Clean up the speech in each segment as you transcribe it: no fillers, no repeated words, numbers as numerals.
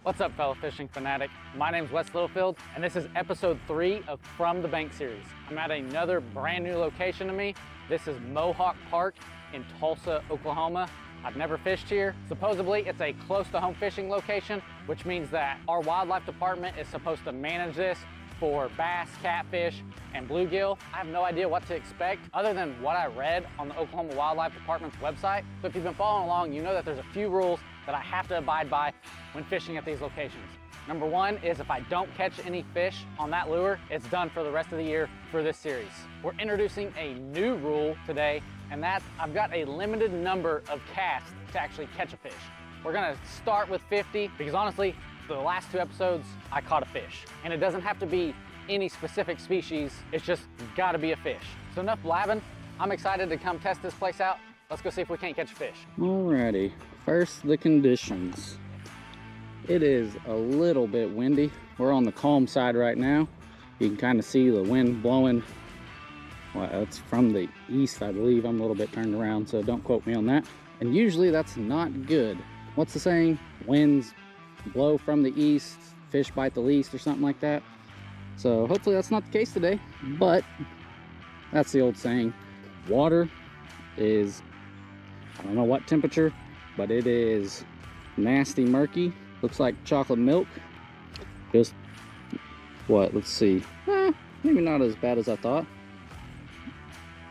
What's up, fellow fishing fanatic? My name's Wes Littlefield, and this is episode 3 of From the Bank series. I'm at another brand new location to me. This is Mohawk Park in Tulsa, Oklahoma. I've never fished here. Supposedly, it's a close to home fishing location, which means that our wildlife department is supposed to manage this for bass, catfish, and bluegill. I have no idea what to expect other than what I read on the Oklahoma Wildlife Department's website. So if you've been following along, you know that there's a few rules that I have to abide by when fishing at these locations. Number one is if I don't catch any fish on that lure, it's done for the rest of the year for this series. We're introducing a new rule today, and that's I've got a limited number of casts to actually catch a fish. We're gonna start with 50 because honestly, the last 2 episodes, I caught a fish. And it doesn't have to be any specific species, it's just gotta be a fish. So enough blabbing, I'm excited to come test this place out. Let's go see if we can't catch a fish. Alrighty, first the conditions. It is a little bit windy. We're on the calm side right now. You can kind of see the wind blowing. Well, it's from the east, I believe. I'm a little bit turned around, so don't quote me on that. And usually that's not good. What's the saying? Winds blow from the east, fish bite the least, or something like that. So hopefully that's not the case today, but that's the old saying. Water is, I don't know what temperature, but it is nasty murky. Looks like chocolate milk. Just what, let's see, maybe not as bad as I thought.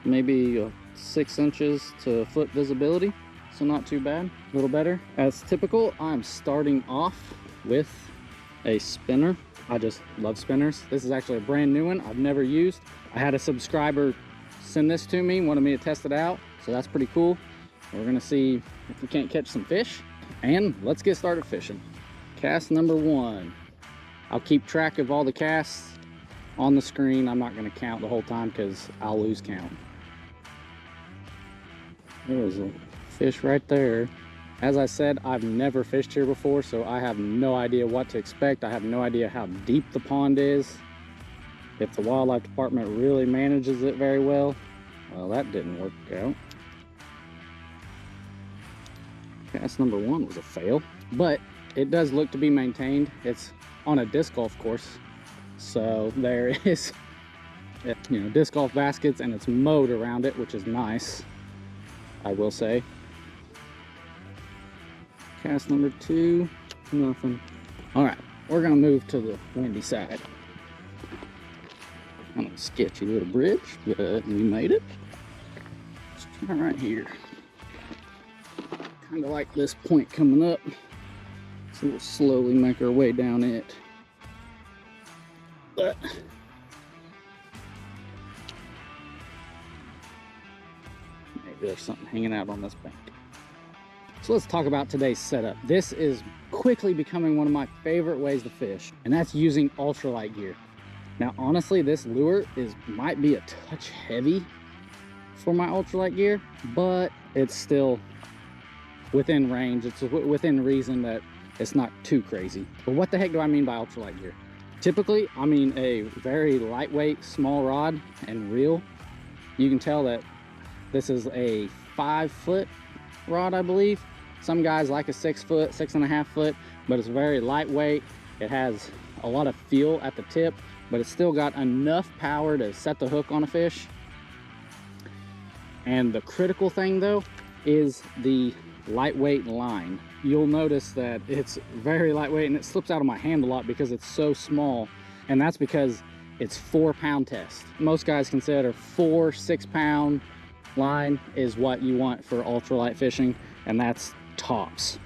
Maybe 6 inches to 1 foot visibility, so not too bad, a little better. As typical, I'm starting off with a spinner. I just love spinners. This is actually a brand new one I've never used. I had a subscriber send this to me, wanted me to test it out, so that's pretty cool. We're gonna see if we can't catch some fish, and let's get started fishing. Cast number 1. I'll keep track of all the casts on the screen. I'm not gonna count the whole time because I'll lose count. There was a fish right there. As I said, I've never fished here before, so I have no idea what to expect. I have no idea how deep the pond is. If the wildlife department really manages it very well. Well, that didn't work out. Cast number 1 was a fail, but it does look to be maintained. It's on a disc golf course, so there is, you know, disc golf baskets, and it's mowed around it, which is nice, I will say. Cast number 2, nothing. All right, we're gonna move to the windy side. On a sketchy little bridge, but we made it. Let's try right here. Kind of like this point coming up, so we'll slowly make our way down it. But maybe there's something hanging out on this bank. So let's talk about today's setup. This is quickly becoming one of my favorite ways to fish, and that's using ultralight gear. Now, honestly, this lure might be a touch heavy for my ultralight gear, but it's still within range. It's within reason that it's not too crazy. But what the heck do I mean by ultralight gear? Typically, I mean a very lightweight, small rod and reel. You can tell that this is a 5 foot rod, I believe. Some guys like a 6 foot, 6.5 foot, but it's very lightweight. It has a lot of feel at the tip, but it's still got enough power to set the hook on a fish. And the critical thing though is the lightweight line. You'll notice that it's very lightweight and it slips out of my hand a lot because it's so small, and that's because it's 4-pound test. Most guys consider 4-6 pound line is what you want for ultralight fishing, and that's tops.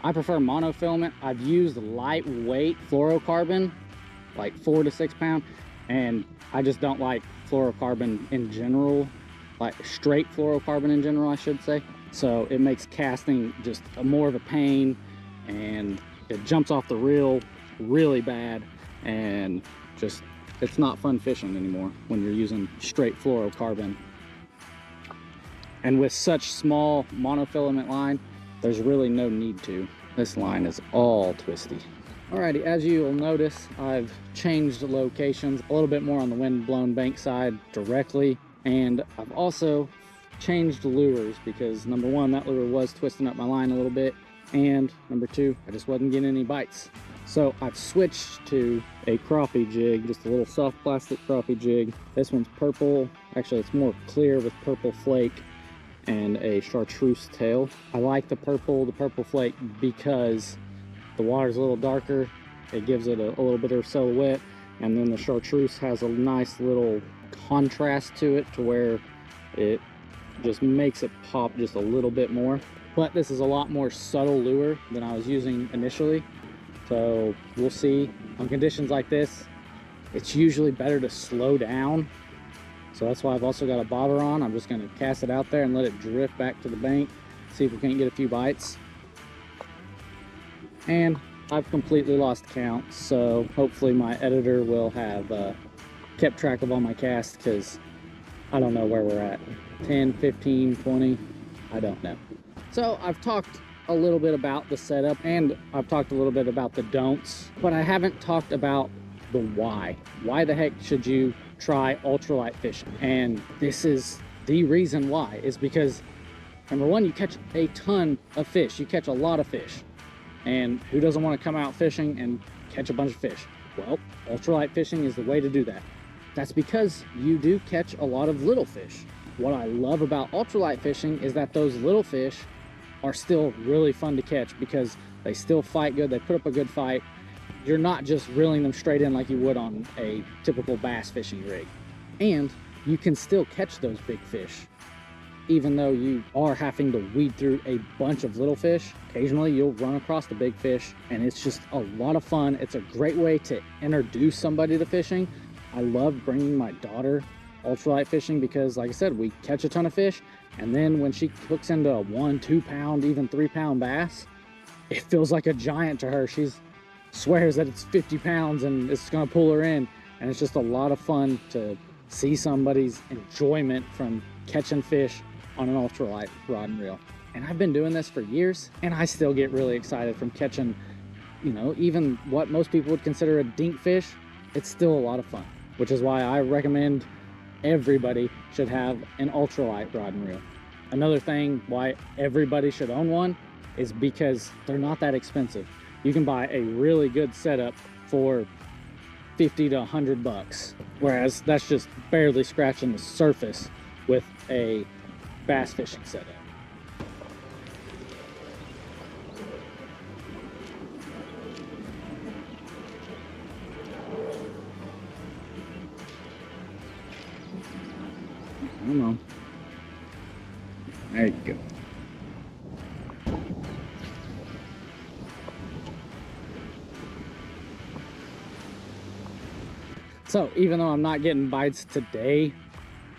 I prefer monofilament. I've used lightweight fluorocarbon, like 4 to 6 pound, and I just don't like fluorocarbon in general, like straight fluorocarbon in general, I should say. So it makes casting just more of a pain, and it jumps off the reel really bad, and just, it's not fun fishing anymore when you're using straight fluorocarbon. And with such small monofilament line, there's really no need to. This line is all twisty. Alrighty, as you'll notice, I've changed locations a little bit more on the wind-blown bank side directly, and I've also changed lures because number one, that lure was twisting up my line a little bit, and number two, I just wasn't getting any bites. So I've switched to a crappie jig, just a little soft plastic crappie jig. This one's purple. Actually, it's more clear with purple flake and a chartreuse tail. I like the purple flake because the water's a little darker. It gives it a little bit of silhouette, and then the chartreuse has a nice little contrast to it to where it just makes it pop just a little bit more. But this is a lot more subtle lure than I was using initially. So we'll see. On conditions like this, it's usually better to slow down. So that's why I've also got a bobber on. I'm just gonna cast it out there and let it drift back to the bank, see if we can't get a few bites. And I've completely lost count, so hopefully my editor will have kept track of all my casts, because I don't know where we're at. 10, 15, 20, I don't know. So I've talked a little bit about the setup, and I've talked a little bit about the don'ts, but I haven't talked about the why. Why the heck should you try ultralight fishing? And this is the reason why, is because number one, you catch a ton of fish. You catch a lot of fish. And who doesn't want to come out fishing and catch a bunch of fish? Well, ultralight fishing is the way to do that. That's because you do catch a lot of little fish. What I love about ultralight fishing is that those little fish are still really fun to catch because they still fight good, they put up a good fight. You're not just reeling them straight in like you would on a typical bass fishing rig. And you can still catch those big fish, even though you are having to weed through a bunch of little fish. Occasionally you'll run across the big fish, and it's just a lot of fun. It's a great way to introduce somebody to fishing. I love bringing my daughter ultralight fishing because, like I said, we catch a ton of fish, and then when she hooks into a 1, 2 pound, even 3 pound bass, it feels like a giant to her. She swears that it's 50 pounds and it's gonna pull her in, and it's just a lot of fun to see somebody's enjoyment from catching fish on an ultralight rod and reel. And I've been doing this for years, and I still get really excited from catching, you know, even what most people would consider a dink fish. It's still a lot of fun, which is why I recommend everybody should have an ultralight rod and reel. Another thing why everybody should own one is because they're not that expensive. You can buy a really good setup for 50 to 100 bucks, whereas that's just barely scratching the surface with a bass fishing setup. Come on. There you go. So even though I'm not getting bites today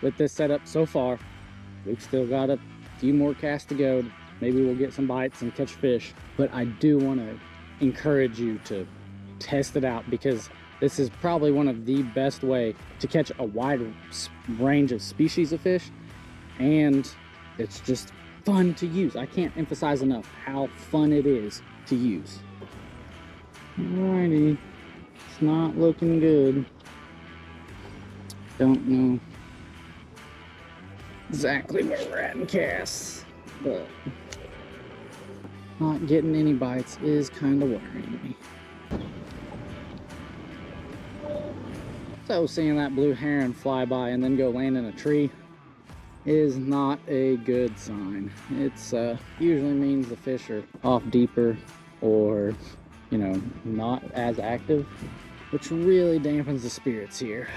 with this setup so far, we've still got a few more casts to go. Maybe we'll get some bites and catch fish. But I do want to encourage you to test it out, because this is probably one of the best way to catch a wide range of species of fish, and it's just fun to use. I can't emphasize enough how fun it is to use. Alrighty, it's not looking good. Don't know exactly where we're at in casts, but not getting any bites is kind of worrying me. So seeing that blue heron fly by and then go land in a tree is not a good sign. It's usually means the fish are off deeper, or, you know, not as active, which really dampens the spirits here.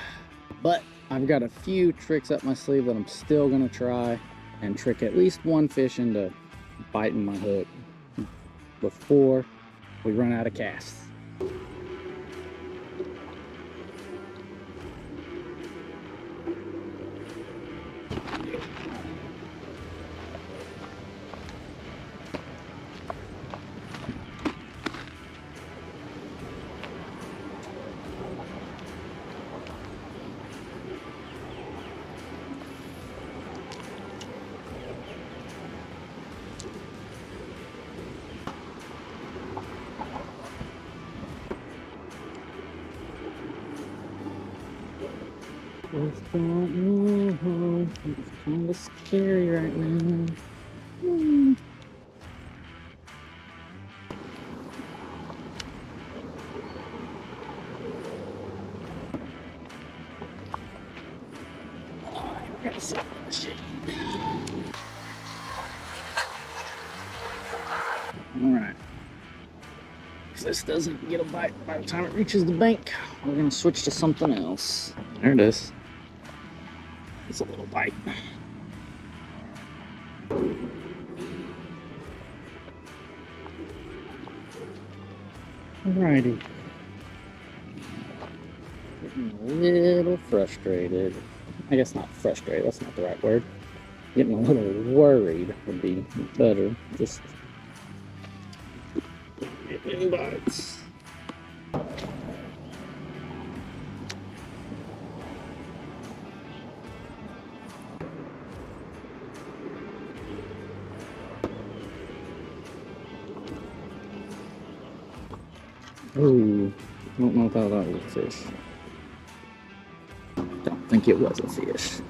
But I've got a few tricks up my sleeve that I'm still gonna try and trick at least one fish into biting my hook before we run out of casts. Just don't know. It's kind of scary right now. All right. If this doesn't get a bite by the time it reaches the bank, we're gonna switch to something else. There it is. It's a little bite. Alrighty. Getting a little frustrated. I guess not frustrated, that's not the right word. Getting a little worried would be better. Just getting bites. Ooh, I don't know if that was a fish. Don't think it was a fish.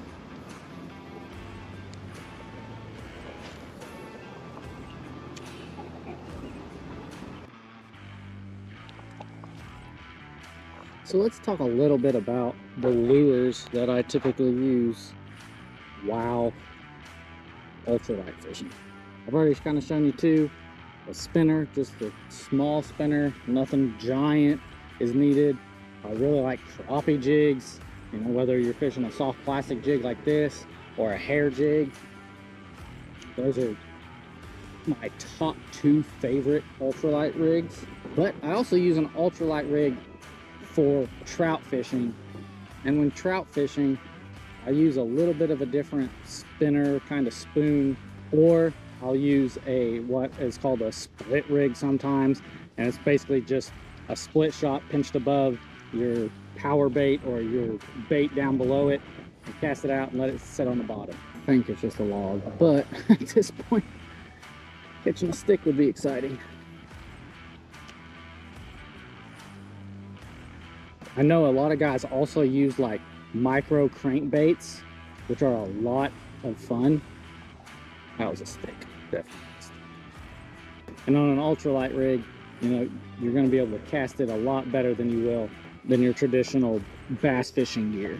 So let's talk a little bit about the lures that I typically use while ultralight fishing. I've already kind of shown you two. A spinner, just a small spinner, nothing giant is needed. I really like crappie jigs, you know, whether you're fishing a soft plastic jig like this or a hair jig. Those are my top two favorite ultralight rigs. But I also use an ultralight rig for trout fishing, and when trout fishing I use a little bit of a different spinner kind of spoon, or I'll use a what is called a split rig sometimes, and it's basically just a split shot pinched above your power bait or your bait down below it, and cast it out and let it sit on the bottom. I think it's just a log, but at this point catching a stick would be exciting. I know a lot of guys also use like micro crankbaits, which are a lot of fun. That was a stick, definitely a stick. And on an ultralight rig, you know, you're going to be able to cast it a lot better than you will than your traditional bass fishing gear.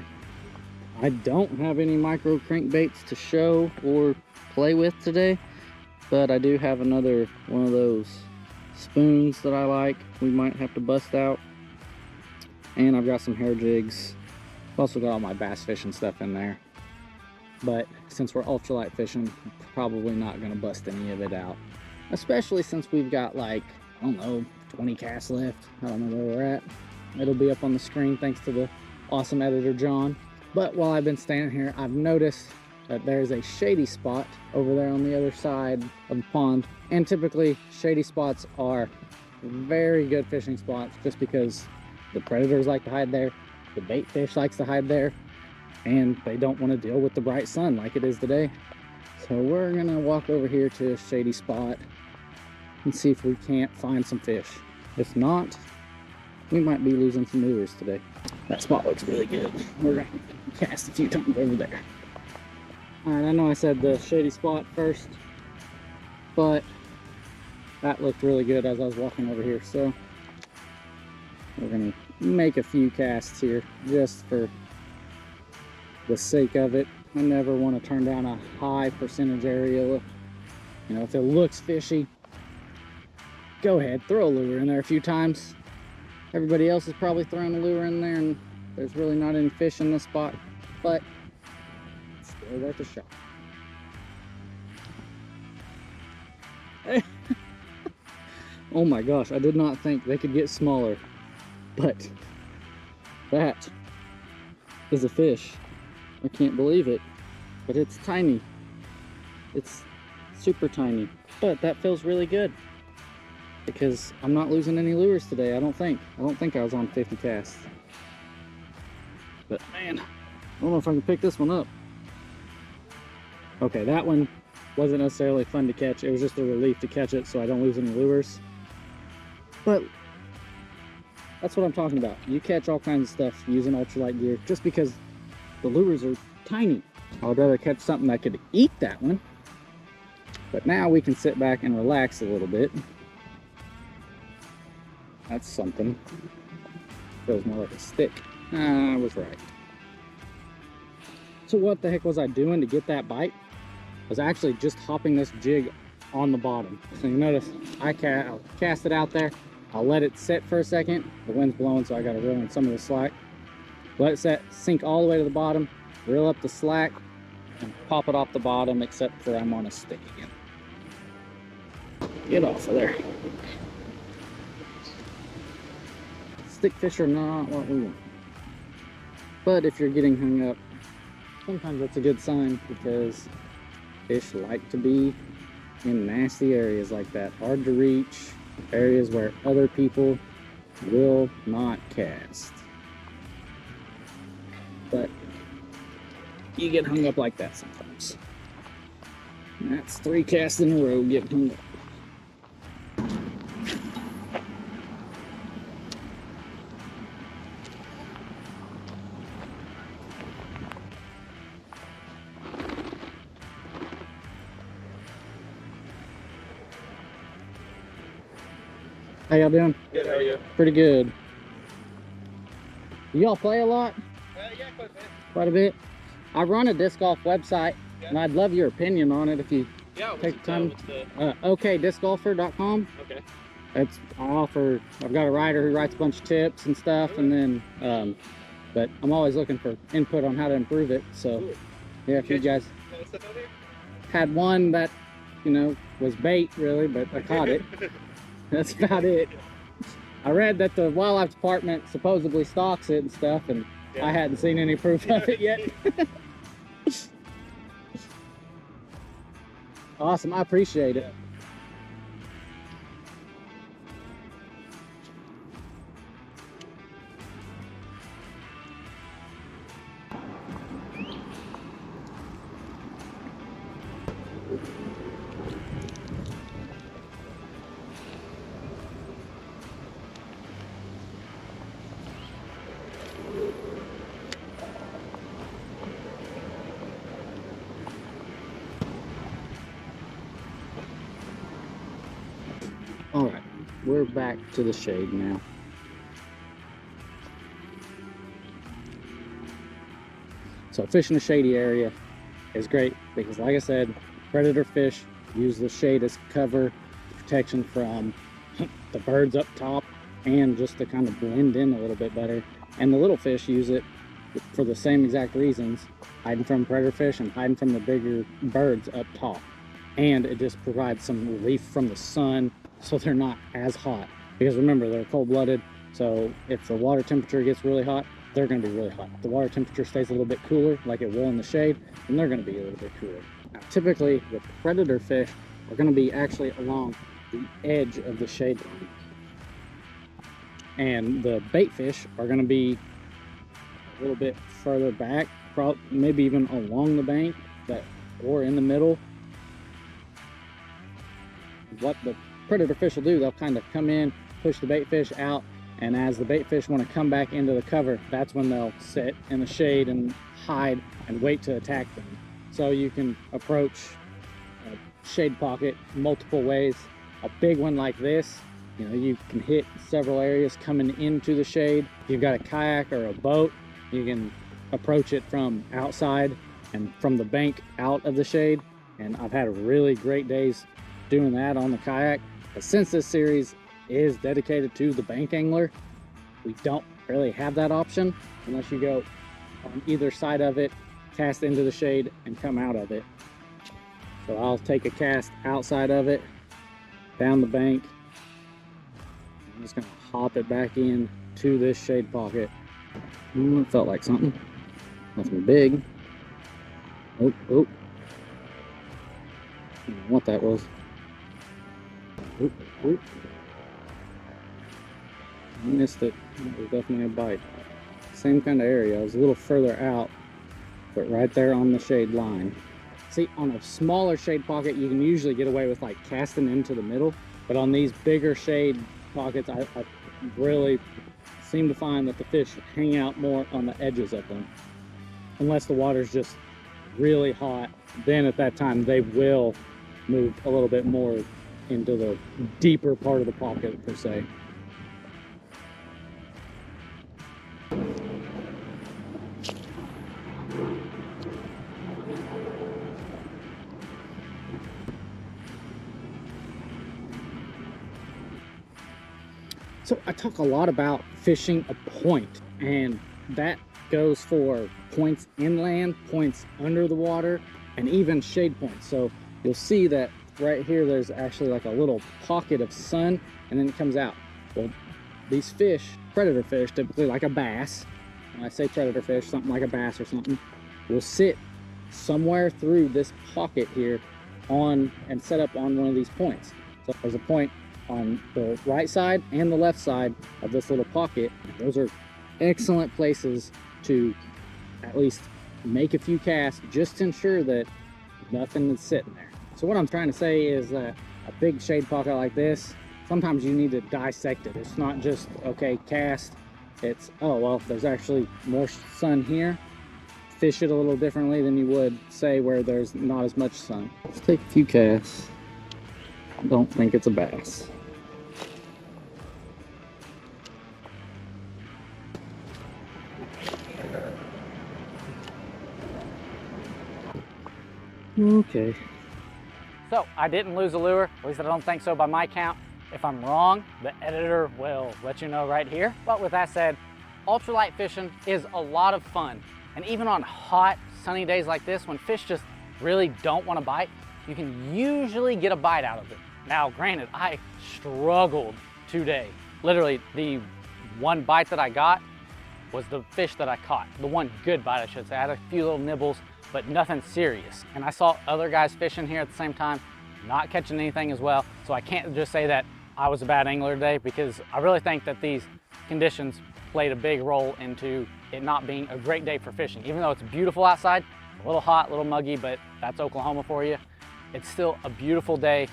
I don't have any micro crankbaits to show or play with today, but I do have another one of those spoons that I like. We might have to bust out. And I've got some hair jigs. I've also got all my bass fishing stuff in there. But since we're ultralight fishing, I'm probably not gonna bust any of it out. Especially since we've got like, I don't know, 20 casts left. I don't know where we're at. It'll be up on the screen thanks to the awesome editor, John. But while I've been standing here, I've noticed that there's a shady spot over there on the other side of the pond. And typically, shady spots are very good fishing spots just because the predators like to hide there, the bait fish likes to hide there, and they don't want to deal with the bright sun like it is today. So we're gonna walk over here to a shady spot and see if we can't find some fish. If not, we might be losing some lures today. That spot looks really good. We're gonna cast a few times over there. All right, I know I said the shady spot first, but that looked really good as I was walking over here. So we're gonna make a few casts here just for the sake of it. I never want to turn down a high percentage area. You know, if it looks fishy, go ahead, throw a lure in there a few times. Everybody else is probably throwing a lure in there and there's really not any fish in this spot, but it's still worth a shot. Oh my gosh, I did not think they could get smaller, but that is a fish. I can't believe it, but it's tiny. It's super tiny, but that feels really good because I'm not losing any lures today. I don't think I was on 50 casts, but man, I don't know if I can pick this one up. Okay, that one wasn't necessarily fun to catch. It was just a relief to catch it so I don't lose any lures. But that's what I'm talking about. You catch all kinds of stuff using ultralight gear just because the the lures are tiny. I would rather catch something that could eat that one. But now we can sit back and relax a little bit. That's something. Feels more like a stick. I was right. So what the heck was I doing to get that bite? I was actually just hopping this jig on the bottom. So you notice I'll cast it out there. I'll let it sit for a second. The wind's blowing, so I got to reel in some of the slack. Let it set, sink all the way to the bottom, reel up the slack, and pop it off the bottom, except for I'm on a stick again. Get off of there. Stick fish are not what we want. But if you're getting hung up, sometimes that's a good sign, because fish like to be in nasty areas like that. Hard to reach, areas where other people will not cast. But you get hung up like that sometimes. And that's 3 casts in a row getting hung up. How y'all doing? Good, how are you? Pretty good. Y'all play a lot? Yeah, quite a bit. Quite a bit. I run a disc golf website, and I'd love your opinion on it if you take the time. OKDiscgolfer.com. Okay. I've got a writer who writes a bunch of tips and stuff, and then, but I'm always looking for input on how to improve it. So, yeah, if you guys had one that, you know, was bait really, but I caught it. That's about it. I read that the wildlife department supposedly stocks it and stuff, and I hadn't seen any proof of it yet. Awesome, I appreciate it. All right, we're back to the shade now. So fishing a shady area is great because, like I said, predator fish use the shade as cover, protection from the birds up top, and just to kind of blend in a little bit better. And the little fish use it for the same exact reasons, hiding from predator fish and hiding from the bigger birds up top. And it just provides some relief from the sun, so they're not as hot. Because remember, they're cold-blooded, so if the water temperature gets really hot, they're going to be really hot. If the water temperature stays a little bit cooler, like it will in the shade, then they're going to be a little bit cooler. Now, typically, the predator fish are going to be actually along the edge of the shade line. And the bait fish are going to be a little bit further back, maybe even along the bank, or in the middle. What the predator fish will do, they'll kind of come in, push the bait fish out, and as the bait fish want to come back into the cover, that's when they'll sit in the shade and hide and wait to attack them. So you can approach a shade pocket multiple ways. A big one like this, you know, you can hit several areas coming into the shade. If you've got a kayak or a boat, you can approach it from outside and from the bank out of the shade. And I've had really great days doing that on the kayak. But since this series is dedicated to the bank angler, we don't really have that option unless you go on either side of it, cast into the shade, and come out of it. So I'll take a cast outside of it, down the bank. I'm just gonna hop it back in to this shade pocket. It felt like something. Nothing big. Oh. I don't know what that was. Oop. I missed it. It was definitely a bite. Same kind of area. I was a little further out, but right there on the shade line. See, on a smaller shade pocket, you can usually get away with like casting into the middle, but on these bigger shade pockets, I really seem to find that the fish hang out more on the edges of them. unless the water's just really hot. Then at that time, they will move a little bit more into the deeper part of the pocket per se. So I talk a lot about fishing a point, and that goes for points inland, points under the water, and even shade points. So you'll see that right here, there's actually like a little pocket of sun, and then it comes out. Well, these fish, predator fish, typically like a bass, when I say predator fish, something like a bass or something, will sit somewhere through this pocket here on and set up on one of these points. So there's a point on the right side and the left side of this little pocket. Those are excellent places to at least make a few casts, just to ensure that nothing is sitting there. So what I'm trying to say is that a big shade pocket like this, sometimes you need to dissect it. It's not just, okay, cast. It's, oh, well, there's actually more sun here. Fish it a little differently than you would, say, where there's not as much sun. Let's take a few casts. I don't think it's a bass. Okay. So I didn't lose a lure, at least I don't think so by my count. If I'm wrong, the editor will let you know right here. But with that said, ultralight fishing is a lot of fun. And even on hot, sunny days like this, when fish just really don't want to bite, you can usually get a bite out of it. Now, granted, I struggled today. Literally, the one bite that I got was the fish that I caught. The one good bite, I should say. I had a few little nibbles, but nothing serious. And I saw other guys fishing here at the same time, not catching anything as well. So I can't just say that I was a bad angler today, because I really think that these conditions played a big role into it not being a great day for fishing. Even though it's beautiful outside, a little hot, a little muggy, but that's Oklahoma for you. It's still a beautiful day,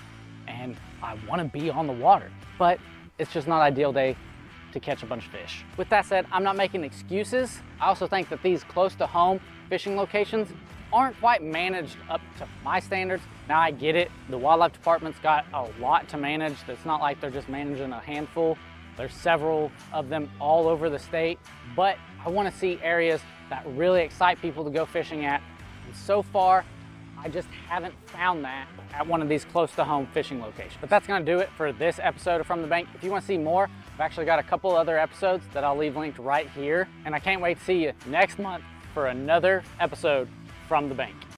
and I want to be on the water, but it's just not an ideal day to catch a bunch of fish. With that said, I'm not making excuses. I also think that these close to home fishing locations aren't quite managed up to my standards. Now I get it, the wildlife department's got a lot to manage. It's not like they're just managing a handful. There's several of them all over the state, but I want to see areas that really excite people to go fishing at. And so far, I just haven't found that at one of these close to home fishing locations. But that's gonna do it for this episode of From the Bank. If you wanna see more, I've actually got a couple other episodes that I'll leave linked right here. And I can't wait to see you next month for another episode from the bank.